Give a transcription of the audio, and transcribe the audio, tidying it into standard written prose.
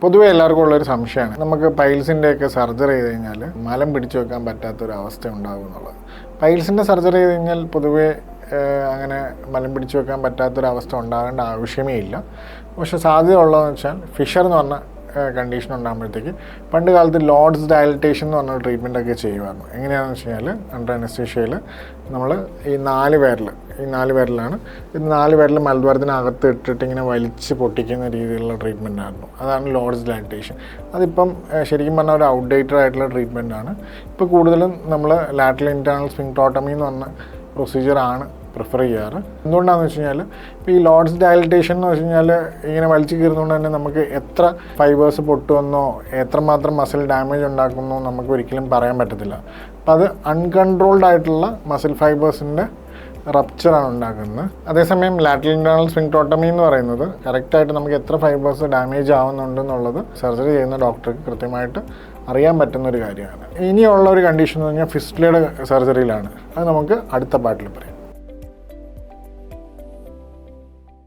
പൊതുവേ എല്ലാവർക്കും ഉള്ളൊരു സംശയമാണ്, നമുക്ക് പൈൽസിൻ്റെയൊക്കെ സർജറി ചെയ്ത് കഴിഞ്ഞാൽ മലം പിടിച്ചു വെക്കാൻ പറ്റാത്തൊരവസ്ഥ ഉണ്ടാകും എന്നുള്ളത്. പൈൽസിൻ്റെ സർജറി ചെയ്ത് കഴിഞ്ഞാൽ പൊതുവേ അങ്ങനെ മലം പിടിച്ചു വെക്കാൻ പറ്റാത്തൊരവസ്ഥ ഉണ്ടാകേണ്ട ആവശ്യമേ ഇല്ല. പക്ഷേ സാധ്യത ഉള്ളതെന്ന് വെച്ചാൽ ഫിഷർ എന്ന് പറഞ്ഞ കണ്ടീഷൻ ഉണ്ടാകുമ്പോഴത്തേക്ക് പണ്ട് കാലത്ത് ലോഡ്സ് ഡയലറ്റേഷൻ എന്ന് പറഞ്ഞ ട്രീറ്റ്മെൻറ്റൊക്കെ ചെയ്യുമായിരുന്നു. എങ്ങനെയാണെന്ന് വെച്ച് കഴിഞ്ഞാൽ അണ്ടർ അനസ്തീഷ്യയിൽ നമ്മൾ ഈ നാല് പേരിലാണ് ഇത് 4 പേരിൽ മലദ്വാരത്തിനകത്ത് ഇട്ടിട്ട് ഇങ്ങനെ വലിച്ച് പൊട്ടിക്കുന്ന രീതിയിലുള്ള ട്രീറ്റ്മെൻ്റ് ആയിരുന്നു. അതാണ് ലോഡ്സ് ഡയലറ്റേഷൻ. അതിപ്പം ശരിക്കും പറഞ്ഞാൽ ഒരു ഔട്ട്ഡേറ്റഡ് ആയിട്ടുള്ള ട്രീറ്റ്മെൻറ്റാണ്. ഇപ്പോൾ കൂടുതലും നമ്മൾ ലാറ്ററൽ ഇൻറ്റേർണൽ സ്ഫിങ്ക്ടോട്ടമി എന്ന് പറഞ്ഞ പ്രൊസീജിയറാണ് പ്രിഫർ ചെയ്യാറ്. എന്തുകൊണ്ടാണെന്ന് വെച്ച് കഴിഞ്ഞാൽ ഇപ്പോൾ ഈ ലോഡ്സ് ഡയലറ്റേഷൻ എന്ന് വെച്ച് കഴിഞ്ഞാൽ ഇങ്ങനെ വലിച്ചു കീറുന്നതുകൊണ്ട് തന്നെ നമുക്ക് എത്ര ഫൈബേഴ്സ് പൊട്ടുമെന്നോ എത്രമാത്രം മസിൽ ഡാമേജ് ഉണ്ടാക്കുന്നോ നമുക്ക് ഒരിക്കലും പറയാൻ പറ്റത്തില്ല. അപ്പോൾ അത് അൺകൺട്രോൾഡ് ആയിട്ടുള്ള മസിൽ ഫൈബേഴ്സിൻ്റെ റപ്ചറാണ് ഉണ്ടാക്കുന്നത്. അതേസമയം ലാറ്ററൽ ഇൻറ്റേർണൽ സ്ഫിങ്ക്ടോട്ടമി എന്ന് പറയുന്നത് കറക്റ്റായിട്ട് നമുക്ക് എത്ര ഫൈബേഴ്സ് ഡാമേജ് ആവുന്നുണ്ടെന്നുള്ളത് സർജറി ചെയ്യുന്ന ഡോക്ടർക്ക് കൃത്യമായിട്ട് അറിയാൻ പറ്റുന്നൊരു കാര്യമാണ്. ഇനിയുള്ള ഒരു കണ്ടീഷൻ എന്ന് പറഞ്ഞാൽ ഫിസ്റ്റുലയുടെ സർജറിയിലാണ്. അത് നമുക്ക് അടുത്ത പാർട്ടിൽ പറയാം.